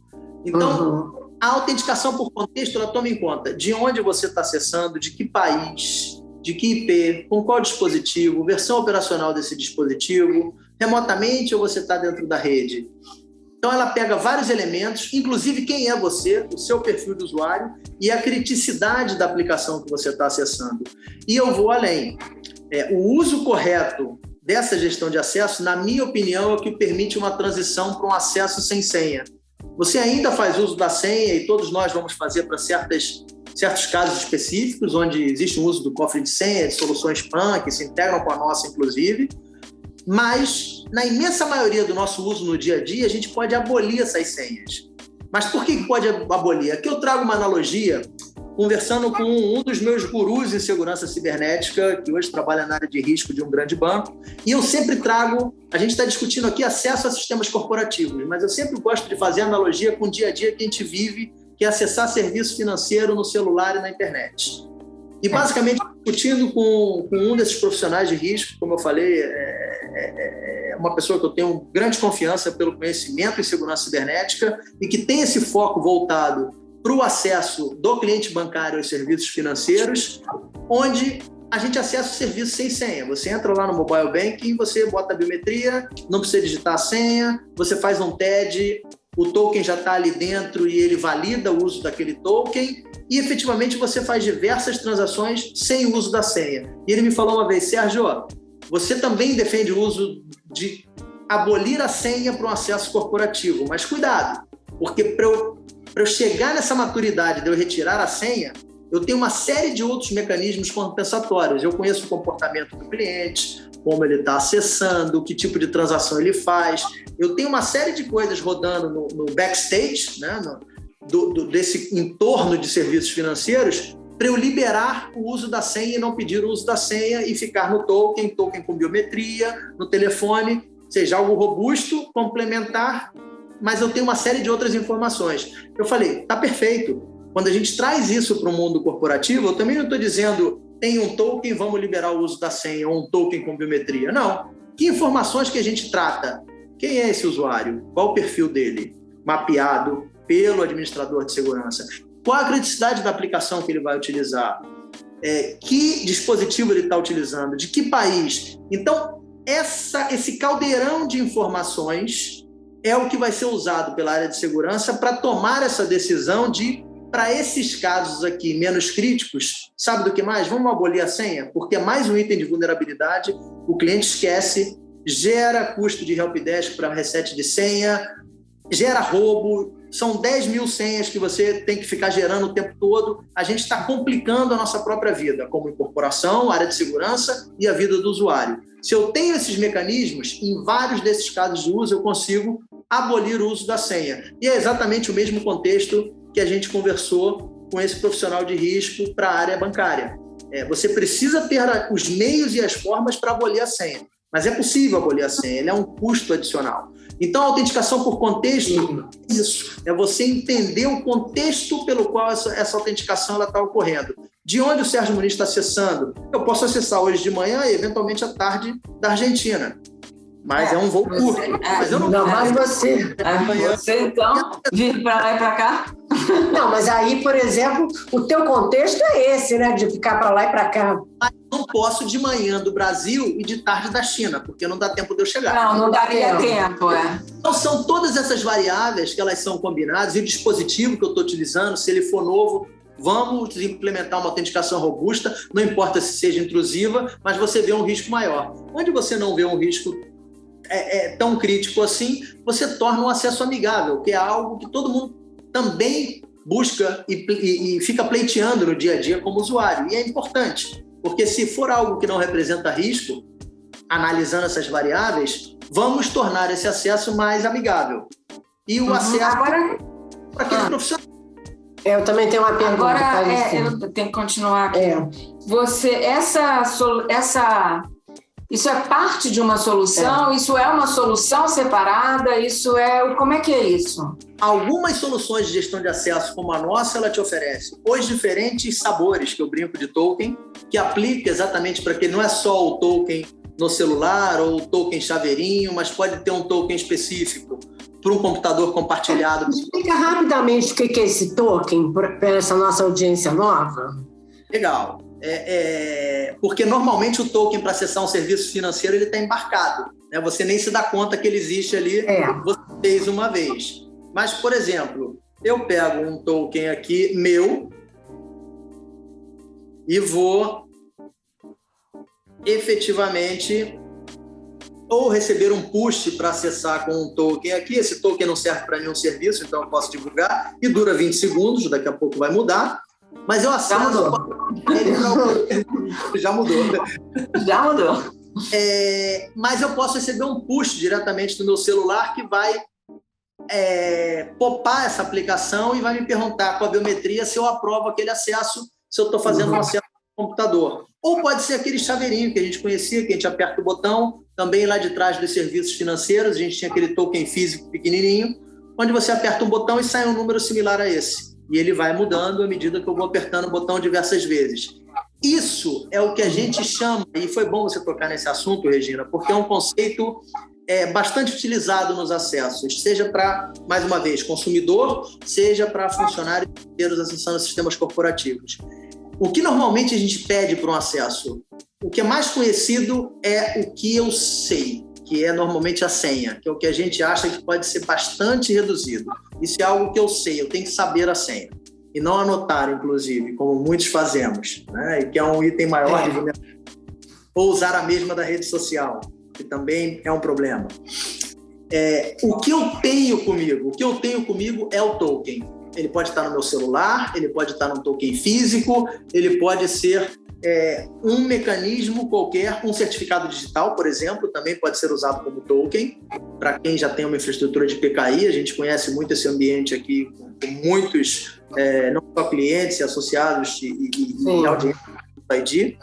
Então, a autenticação por contexto, ela toma em conta de onde você está acessando, de que país, de que IP, com qual dispositivo, versão operacional desse dispositivo, remotamente ou você está dentro da rede. Então, ela pega vários elementos, inclusive quem é você, o seu perfil de usuário e a criticidade da aplicação que você está acessando. E eu vou além. O uso correto dessa gestão de acesso, na minha opinião, é o que permite uma transição para um acesso sem senha. Você ainda faz uso da senha, e todos nós vamos fazer para certos casos específicos, onde existe o uso do cofre de senha, de soluções PAN, que se integram com a nossa, inclusive, mas, na imensa maioria do nosso uso no dia a dia, a gente pode abolir essas senhas. Mas por que pode abolir? Aqui eu trago uma analogia, conversando com um dos meus gurus em segurança cibernética, que hoje trabalha na área de risco de um grande banco, e eu sempre trago, a gente está discutindo aqui acesso a sistemas corporativos, mas eu sempre gosto de fazer analogia com o dia a dia que a gente vive, que é acessar serviço financeiro no celular e na internet. E basicamente, discutindo com um desses profissionais de risco, como eu falei, é uma pessoa que eu tenho grande confiança pelo conhecimento em segurança cibernética e que tem esse foco voltado para o acesso do cliente bancário aos serviços financeiros, onde a gente acessa o serviço sem senha. Você entra lá no mobile banking, você bota a biometria, não precisa digitar a senha, você faz um TED, o token já está ali dentro e ele valida o uso daquele token e efetivamente você faz diversas transações sem o uso da senha. E ele me falou uma vez, Sérgio, você também defende o uso de abolir a senha para um acesso corporativo, mas cuidado, porque para eu chegar nessa maturidade de eu retirar a senha, eu tenho uma série de outros mecanismos compensatórios. Eu conheço o comportamento do cliente, como ele está acessando, que tipo de transação ele faz. Eu tenho uma série de coisas rodando no backstage, né, desse entorno de serviços financeiros, para eu liberar o uso da senha e não pedir o uso da senha e ficar no token com biometria, no telefone, seja algo robusto, complementar, mas eu tenho uma série de outras informações. Eu falei, tá perfeito. Quando a gente traz isso para o mundo corporativo, eu também não estou dizendo tem um token, vamos liberar o uso da senha, ou um token com biometria. Não. Que informações que a gente trata? Quem é esse usuário? Qual o perfil dele? Mapeado pelo administrador de segurança. Qual a criticidade da aplicação que ele vai utilizar? Que dispositivo ele está utilizando? De que país? Então, esse caldeirão de informações é o que vai ser usado pela área de segurança para tomar essa decisão de, para esses casos aqui menos críticos, sabe do que mais? Vamos abolir a senha? Porque é mais um item de vulnerabilidade, o cliente esquece, gera custo de helpdesk para reset de senha, gera roubo, são 10 mil senhas que você tem que ficar gerando o tempo todo. A gente está complicando a nossa própria vida, como incorporação, área de segurança e a vida do usuário. Se eu tenho esses mecanismos, em vários desses casos de uso, eu consigo abolir o uso da senha. E é exatamente o mesmo contexto que a gente conversou com esse profissional de risco para a área bancária. Você precisa ter os meios e as formas para abolir a senha, mas é possível abolir a senha, ele é um custo adicional. Então, a autenticação por contexto, isso, é você entender o contexto pelo qual essa autenticação está ocorrendo. De onde o Sérgio Muniz está acessando? Eu posso acessar hoje de manhã e, eventualmente, à tarde da Argentina. Mas é um voo curto. Mas eu não mais você. Você, então, vir para lá e para cá? Não, mas aí, por exemplo, o teu contexto é esse, né? De ficar para lá e para cá. Mas não posso de manhã do Brasil e de tarde da China, porque não dá tempo de eu chegar. Não daria tempo, Então, são todas essas variáveis que elas são combinadas, e o dispositivo que eu estou utilizando, se ele for novo, vamos implementar uma autenticação robusta, não importa se seja intrusiva, mas você vê um risco maior. Onde você não vê um risco tão crítico assim, você torna um acesso amigável, que é algo que todo mundo também busca e fica pleiteando no dia a dia como usuário. E é importante, porque se for algo que não representa risco, analisando essas variáveis, vamos tornar esse acesso mais amigável. e o acesso para aquele profissional. Eu também tenho uma pergunta. Agora, eu tenho que continuar aqui. Isso é parte de uma solução? Isso é uma solução separada? Como é que é isso? Algumas soluções de gestão de acesso, como a nossa, ela te oferece os diferentes sabores, que eu brinco de token, que aplica exatamente para que não é só o token no celular ou o token chaveirinho, mas pode ter um token específico para um computador compartilhado. Explica rapidamente o que é esse token para essa nossa audiência nova. Legal. Porque normalmente o token para acessar um serviço financeiro ele está embarcado, né? Você nem se dá conta que ele existe ali, você fez uma vez. Mas, por exemplo, eu pego um token aqui meu e vou efetivamente ou receber um push para acessar com um token aqui. Esse token não serve para nenhum serviço, então eu posso divulgar e dura 20 segundos, daqui a pouco vai mudar. Mas eu acesso... Já mudou. Mas eu posso receber um push diretamente do meu celular que vai popar essa aplicação e vai me perguntar com a biometria se eu aprovo aquele acesso, se eu estou fazendo um acesso no computador. Ou pode ser aquele chaveirinho que a gente conhecia, que a gente aperta o botão, também lá de trás dos serviços financeiros, a gente tinha aquele token físico pequenininho, onde você aperta um botão e sai um número similar a esse. E ele vai mudando à medida que eu vou apertando o botão diversas vezes. Isso é o que a gente chama, e foi bom você tocar nesse assunto, Regina, porque é um conceito bastante utilizado nos acessos, seja para, mais uma vez, consumidor, seja para funcionários inteiros acessando sistemas corporativos. O que normalmente a gente pede para um acesso? O que é mais conhecido é o que eu sei, que é normalmente a senha, que é o que a gente acha que pode ser bastante reduzido. Isso é algo que eu sei, eu tenho que saber a senha. E não anotar, inclusive, como muitos fazemos, né? E que é um item maior de vulnerabilidade. Ou usar a mesma da rede social, que também é um problema. O que eu tenho comigo? O que eu tenho comigo é o token. Ele pode estar no meu celular, ele pode estar num token físico, ele pode ser um mecanismo qualquer, um certificado digital, por exemplo, também pode ser usado como token. Para quem já tem uma infraestrutura de PKI, a gente conhece muito esse ambiente aqui, com muitos, não só clientes e associados e audiência do ID.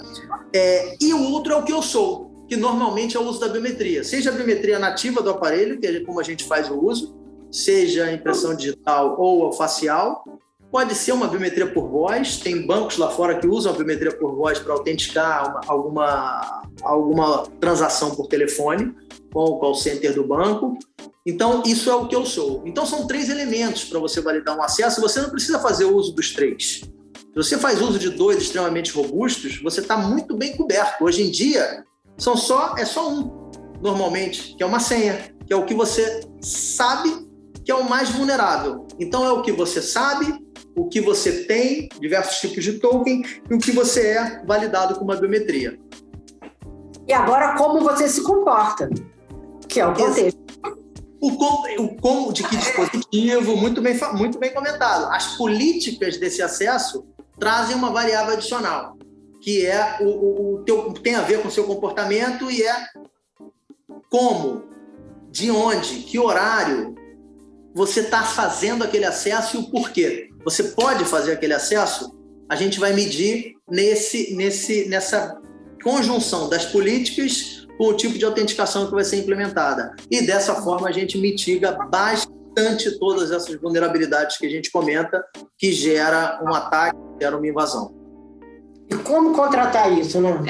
E o outro é o que eu sou, que normalmente é o uso da biometria, seja a biometria nativa do aparelho, que é como a gente faz o uso, seja a impressão digital ou a facial. Pode ser uma biometria por voz, tem bancos lá fora que usam a biometria por voz para autenticar alguma transação por telefone com o call center do banco. Então, isso é o que eu sou. Então, são 3 elementos para você validar um acesso. Você não precisa fazer uso dos 3. Se você faz uso de 2 extremamente robustos, você está muito bem coberto. Hoje em dia, é só um, normalmente, que é uma senha, que é o que você sabe que é o mais vulnerável. Então, é o que você sabe, o que você tem, diversos tipos de token, e o que você é validado com uma biometria. E agora, como você se comporta, que é o contexto. O como, de que dispositivo, muito bem comentado. As políticas desse acesso trazem uma variável adicional, que é tem a ver com o seu comportamento e é como, de onde, que horário você está fazendo aquele acesso e o porquê. Você pode fazer aquele acesso? A gente vai medir nessa conjunção das políticas com o tipo de autenticação que vai ser implementada. E dessa forma a gente mitiga bastante todas essas vulnerabilidades que a gente comenta, que gera um ataque, gera uma invasão. E como contratar isso, né?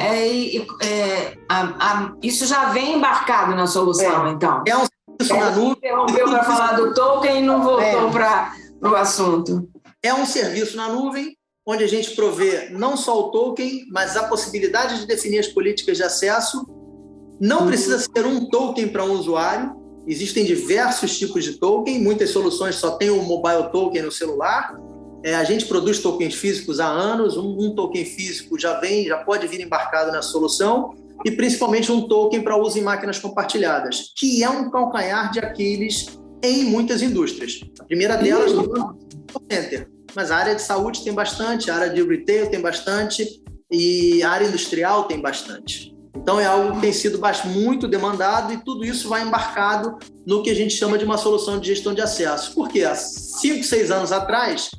Isso já vem embarcado na solução, então. É um serviço na nuvem. Interrompeu para falar do token e não voltou para o assunto. É um serviço na nuvem, onde a gente provê não só o token, mas a possibilidade de definir as políticas de acesso. Não precisa ser um token para um usuário. Existem diversos tipos de token. Muitas soluções só têm o mobile token no celular. A gente produz tokens físicos há anos. Um token físico já pode vir embarcado na solução. E principalmente um token para uso em máquinas compartilhadas, que é um calcanhar de Aquiles em muitas indústrias. A primeira delas é o call center. Mas a área de saúde tem bastante, a área de retail tem bastante e a área industrial tem bastante. Então, Então, é algo que tem sido muito demandado e tudo isso vai embarcado no que a gente chama de uma solução de gestão de acesso. Porque há 5, 6 anos atrás,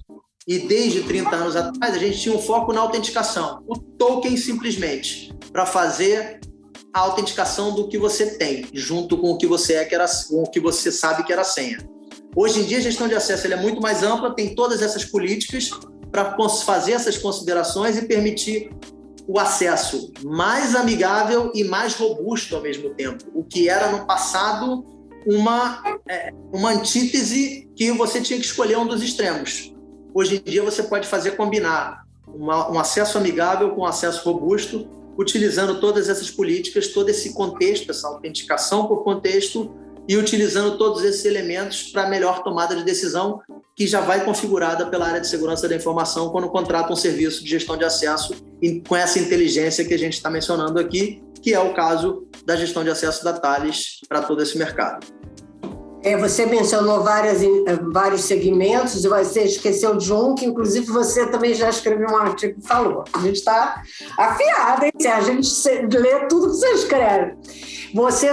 e desde 30 anos atrás, a gente tinha um foco na autenticação. O token, simplesmente, para fazer a autenticação do que você tem, junto com o que você com o que você sabe que era a senha. Hoje em dia, a gestão de acesso é muito mais ampla, tem todas essas políticas para fazer essas considerações e permitir o acesso mais amigável e mais robusto ao mesmo tempo, o que era no passado uma antítese que você tinha que escolher um dos extremos. Hoje em dia você pode combinar um acesso amigável com um acesso robusto, utilizando todas essas políticas, todo esse contexto, essa autenticação por contexto e utilizando todos esses elementos para melhor tomada de decisão que já vai configurada pela área de segurança da informação quando contrata um serviço de gestão de acesso e com essa inteligência que a gente está mencionando aqui, que é o caso da gestão de acesso da Thales para todo esse mercado. Você mencionou vários segmentos, você esqueceu de um, que inclusive você também já escreveu um artigo e falou. A gente está afiada, hein? A gente lê tudo que você escreve. Você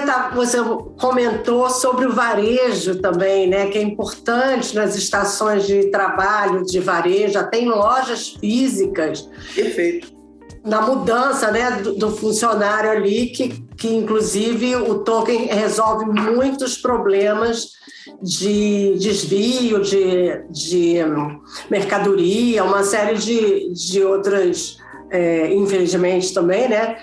comentou sobre o varejo também, né? Que é importante nas estações de trabalho, de varejo, já tem lojas físicas. Perfeito. Na mudança, né, do funcionário ali, que inclusive o token resolve muitos problemas de desvio de mercadoria, uma série de outras, infelizmente também, né,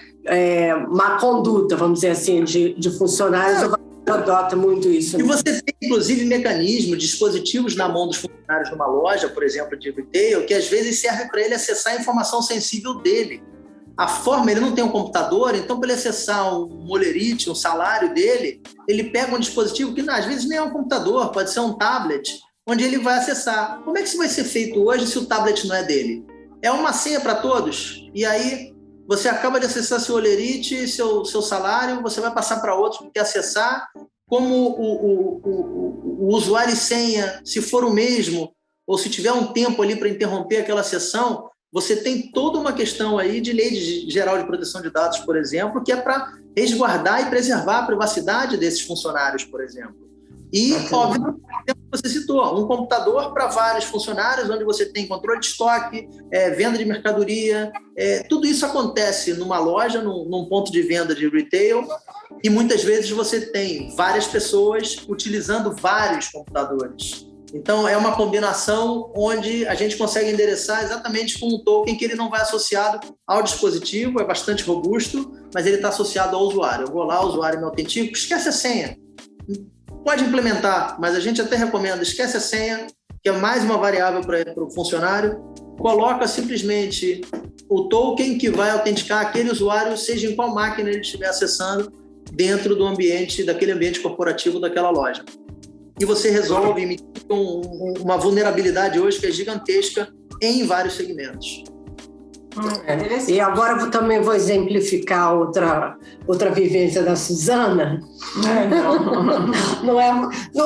má conduta, vamos dizer assim, de funcionários. Adota muito isso. E você tem, inclusive, mecanismos, dispositivos na mão dos funcionários de uma loja, por exemplo, de retail, que às vezes serve para ele acessar a informação sensível dele. Ele não tem um computador, então para ele acessar um holerite, um salário dele, ele pega um dispositivo que às vezes nem é um computador, pode ser um tablet, onde ele vai acessar. Como é que isso vai ser feito hoje se o tablet não é dele? É uma senha para todos, e aí você acaba de acessar seu holerite, seu salário, você vai passar para outros que quer acessar, como o usuário e senha, se for o mesmo, ou se tiver um tempo ali para interromper aquela sessão, você tem toda uma questão aí de lei geral de proteção de dados, por exemplo, que é para resguardar e preservar a privacidade desses funcionários, por exemplo. E, obviamente, você citou, um computador para vários funcionários, onde você tem controle de estoque, venda de mercadoria, tudo isso acontece numa loja, num ponto de venda de retail, e muitas vezes você tem várias pessoas utilizando vários computadores. Então, é uma combinação onde a gente consegue endereçar exatamente com um token que ele não vai associado ao dispositivo, é bastante robusto, mas ele está associado ao usuário. Eu vou lá, o usuário me autentico, esquece a senha. Pode implementar, mas a gente até recomenda, esquece a senha, que é mais uma variável para o funcionário, coloca simplesmente o token que vai autenticar aquele usuário, seja em qual máquina ele estiver acessando, dentro do ambiente, daquele ambiente corporativo daquela loja. E você resolve uma vulnerabilidade hoje que é gigantesca em vários segmentos. E agora eu também vou exemplificar outra vivência da Suzana. Não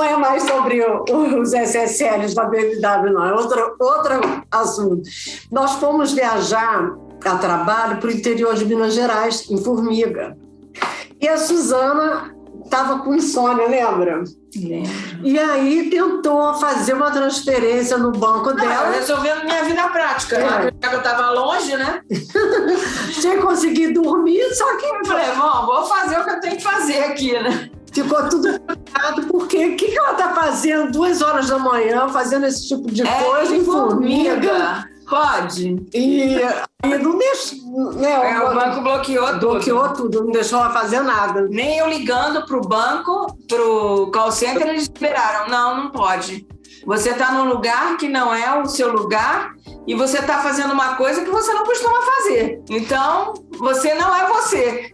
é mais sobre os SSLs da BMW, não. É outro assunto. Nós fomos viajar a trabalho para o interior de Minas Gerais, em Formiga. E a Suzana estava com insônia, lembra? Lembro. E aí tentou fazer uma transferência no banco dela. Resolvendo minha vida prática. Eu estava longe, né? Sem conseguir dormir, só que... Eu falei, vou fazer o que eu tenho que fazer aqui, né? Ficou tudo complicado, porque o que ela está fazendo 2 horas da manhã, fazendo esse tipo de coisa em Formiga? Pode. E não deixou, né? O banco bloqueou tudo, não deixou ela fazer nada. Nem eu ligando para o banco, para o call center, eles liberaram. Não pode. Você está num lugar que não é o seu lugar e você está fazendo uma coisa que você não costuma fazer. Então, você não é você.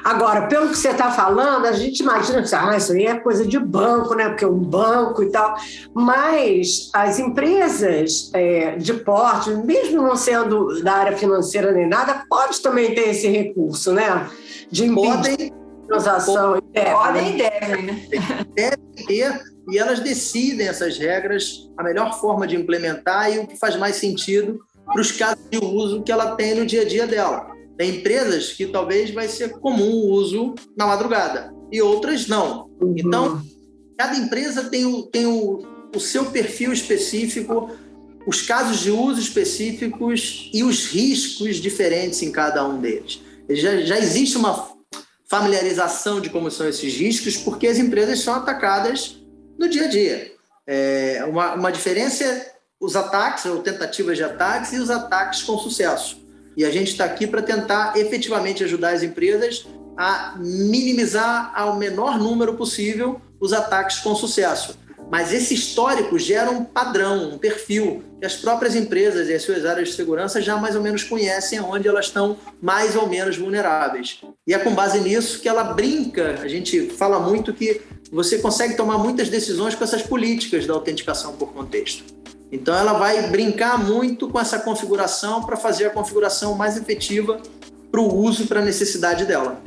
Agora, pelo que você está falando, a gente imagina que isso aí é coisa de banco, né? Porque é um banco e tal. Mas as empresas de porte, mesmo não sendo da área financeira nem nada, pode também ter esse recurso, né? De impedir transação. Podem e devem, né? Devem ter, e elas decidem essas regras, a melhor forma de implementar e o que faz mais sentido para os casos de uso que ela tem no dia a dia dela. Tem empresas que talvez vai ser comum o uso na madrugada e outras não. Então, cada empresa tem o seu perfil específico, os casos de uso específicos e os riscos diferentes em cada um deles. Já existe uma familiarização de como são esses riscos, porque as empresas são atacadas no dia a dia. Uma diferença é os ataques, ou tentativas de ataques, e os ataques com sucesso. E a gente está aqui para tentar efetivamente ajudar as empresas a minimizar ao menor número possível os ataques com sucesso. Mas esse histórico gera um padrão, um perfil, que as próprias empresas e as suas áreas de segurança já mais ou menos conhecem onde elas estão mais ou menos vulneráveis. E é com base nisso que ela brinca, a gente fala muito que você consegue tomar muitas decisões com essas políticas da autenticação por contexto. Então ela vai brincar muito com essa configuração para fazer a configuração mais efetiva para o uso e para a necessidade dela.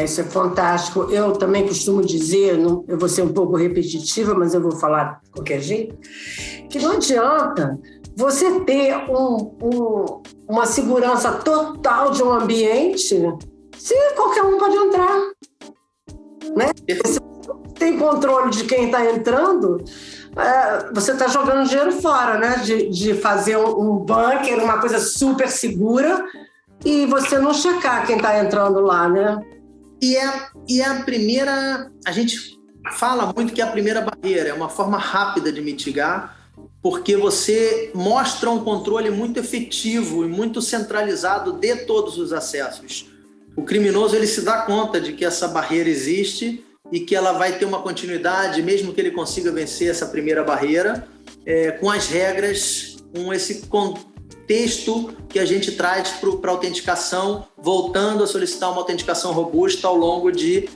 Isso é fantástico. Eu também costumo dizer, eu vou ser um pouco repetitiva, mas eu vou falar de qualquer jeito, que não adianta você ter uma segurança total de um ambiente se qualquer um pode entrar. Né? Se você tem controle de quem está entrando, você está jogando dinheiro fora, né? De fazer um bunker, uma coisa super segura, e você não checar quem está entrando lá, né? E é a primeira, a gente fala muito que é a primeira barreira, é uma forma rápida de mitigar, porque você mostra um controle muito efetivo e muito centralizado de todos os acessos. O criminoso ele se dá conta de que essa barreira existe e que ela vai ter uma continuidade, mesmo que ele consiga vencer essa primeira barreira, com as regras, com esse contexto que a gente traz para a autenticação, voltando a solicitar uma autenticação robusta ao longo de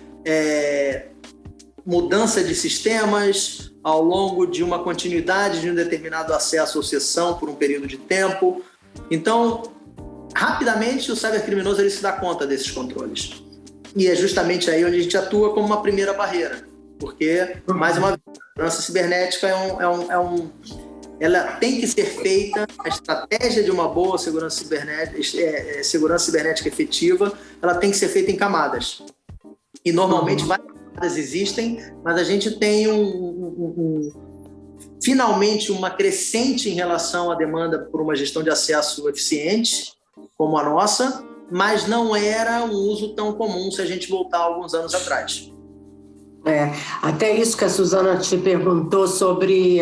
mudança de sistemas, ao longo de uma continuidade de um determinado acesso ou sessão por um período de tempo. Então, rapidamente o cybercriminoso ele se dá conta desses controles. E é justamente aí onde a gente atua como uma primeira barreira, porque, mais uma vez, a segurança cibernética ela tem que ser feita, a estratégia de uma boa segurança cibernética efetiva, ela tem que ser feita em camadas. E normalmente várias camadas existem, mas a gente tem finalmente uma crescente em relação à demanda por uma gestão de acesso eficiente, como a nossa, mas não era um uso tão comum se a gente voltar alguns anos atrás. Até isso que a Suzana te perguntou sobre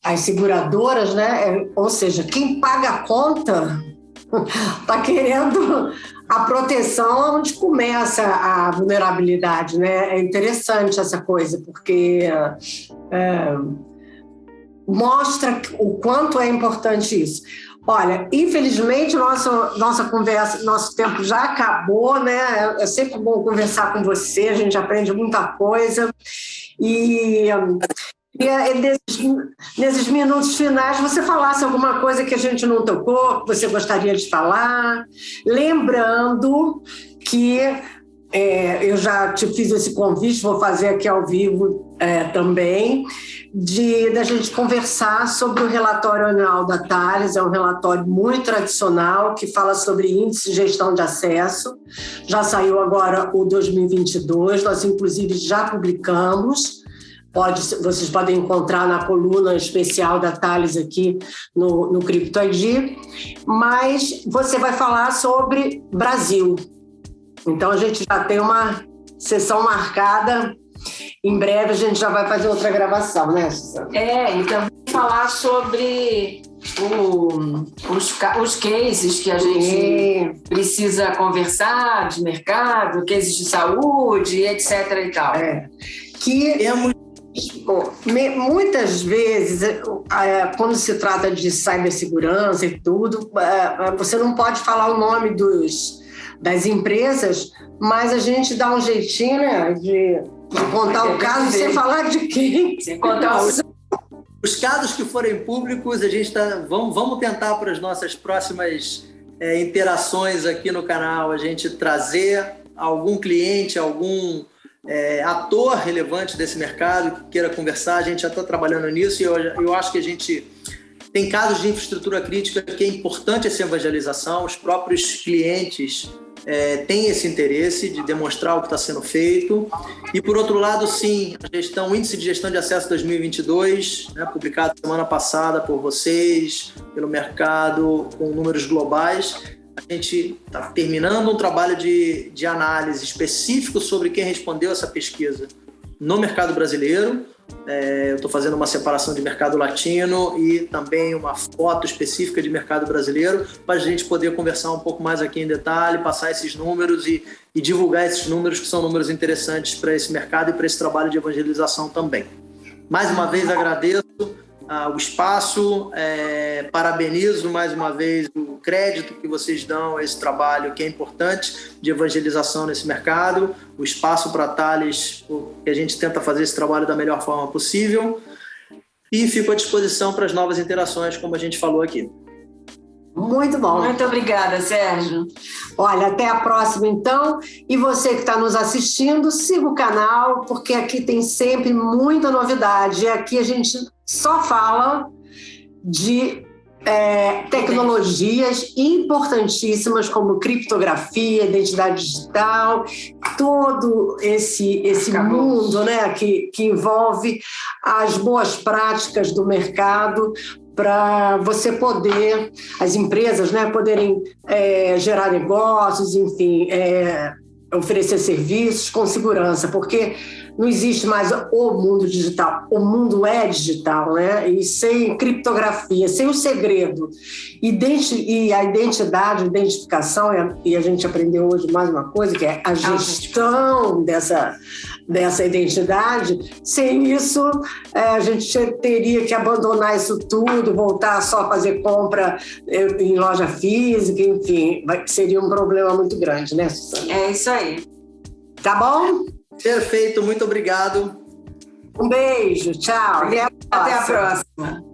as seguradoras, né? Ou seja, quem paga a conta está querendo a proteção onde começa a vulnerabilidade, né? É interessante essa coisa, porque mostra o quanto é importante isso. Olha, infelizmente, nossa conversa, nosso tempo já acabou, né? É sempre bom conversar com você, a gente aprende muita coisa. E nesses minutos finais, você falasse alguma coisa que a gente não tocou, que você gostaria de falar. Lembrando que eu já te fiz esse convite, vou fazer aqui ao vivo também, da gente conversar sobre o relatório anual da Thales. É um relatório muito tradicional que fala sobre índice de gestão de acesso. Já saiu agora o 2022, nós inclusive já publicamos. Vocês podem encontrar na coluna especial da Thales aqui no Crypto ID, mas você vai falar sobre Brasil. Então a gente já tem uma sessão marcada. Em breve a gente já vai fazer outra gravação, né, Suzana? Então vamos falar sobre os cases que a gente precisa conversar, de mercado, cases de saúde, etc. e tal. Muitas vezes, quando se trata de cibersegurança e tudo, você não pode falar o nome das empresas, mas a gente dá um jeitinho, né, de contar o caso sem falar de quem. Sem contar os casos que forem públicos, a gente vamos tentar para as nossas próximas interações aqui no canal, a gente trazer algum cliente, algum ator relevante desse mercado que queira conversar. A gente já está trabalhando nisso e eu acho que a gente Tem casos de infraestrutura crítica que é importante essa evangelização, os próprios clientes têm esse interesse de demonstrar o que está sendo feito. E, por outro lado, sim, o Índice de Gestão de Acesso 2022, publicado semana passada por vocês, pelo mercado, com números globais. A gente está terminando um trabalho de análise específico sobre quem respondeu essa pesquisa no mercado brasileiro. Eu estou fazendo uma separação de mercado latino e também uma foto específica de mercado brasileiro para a gente poder conversar um pouco mais aqui em detalhe, passar esses números e divulgar esses números, que são números interessantes para esse mercado e para esse trabalho de evangelização também. Mais uma vez agradeço o espaço, parabenizo mais uma vez o crédito que vocês dão a esse trabalho que é importante de evangelização nesse mercado, o espaço para a Thales, que a gente tenta fazer esse trabalho da melhor forma possível, e fico à disposição para as novas interações, como a gente falou aqui. Muito bom. Muito obrigada, Sérgio. Olha, até a próxima, então. E você que está nos assistindo, siga o canal, porque aqui tem sempre muita novidade. E aqui a gente só fala de tecnologias importantíssimas como criptografia, identidade digital, todo esse mundo, né, que envolve as boas práticas do mercado, para você poder, as empresas, né, poderem gerar negócios, enfim, oferecer serviços com segurança, porque não existe mais o mundo digital, o mundo é digital, né? E sem criptografia, sem o segredo e a identidade, a identificação, e a gente aprendeu hoje mais uma coisa, que é a gestão dessa identidade. Sem isso, a gente teria que abandonar isso tudo, voltar só a fazer compra em loja física, enfim, seria um problema muito grande, né, Susana? É isso aí. Tá bom? Perfeito, muito obrigado. Um beijo, tchau. Até a próxima.